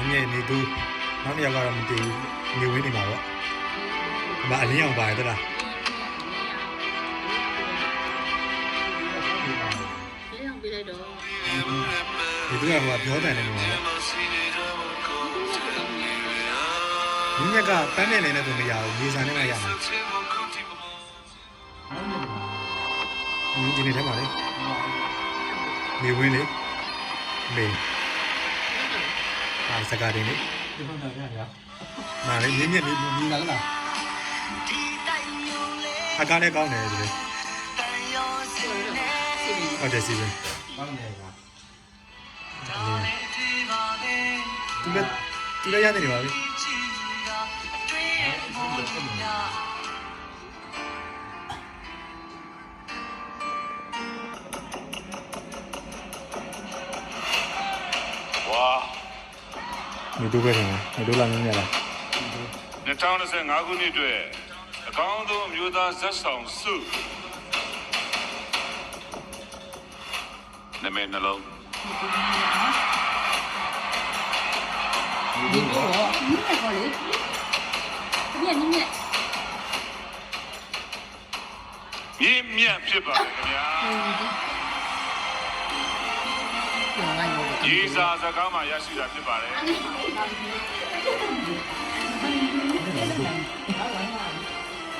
ငယ်နေသူနောက်တစ်ယောက်ကတော့မတည်ဘူးနေဝင်းနေမှာပေါ့အမအလင်းအောင်ပါတယ်တလား လေးအောင်ပေးလိုက်တော့ ဒီသူကဟိုပြောတယ်နေမှာပေါ့ဒီမြက်ကပန်းနေနေနဲ့ဆိုမရဘူးရေစာနဲ့မှရမှာဒီနေ့ထဲမှာလေနေဝင်းလေမေအားစကားတွေလေဒီဘက်ကရမာလေမြင့်နေလာလားအကားနဲ့ကောင်းတယ်ဒီလေဟုတ်တယ်စီစဉ်ကောင်းတယ်ကွာသူလည်းရတယ်နေပါပြီဝါ你都为什么？你都拉明白了。 2025ခုနှစ်အတွက်အကောင်းဆုံးမျိုးသားဇက်ဆောင်စုနာမည်နှလုံး ဒီတော့မြင့်ကောလေမြင့် မြင့်မြတ်ဖြစ်ပါလေခင်ဗျာရေးစာစကားမှာရရှိတာဖြစ်ပါတယ်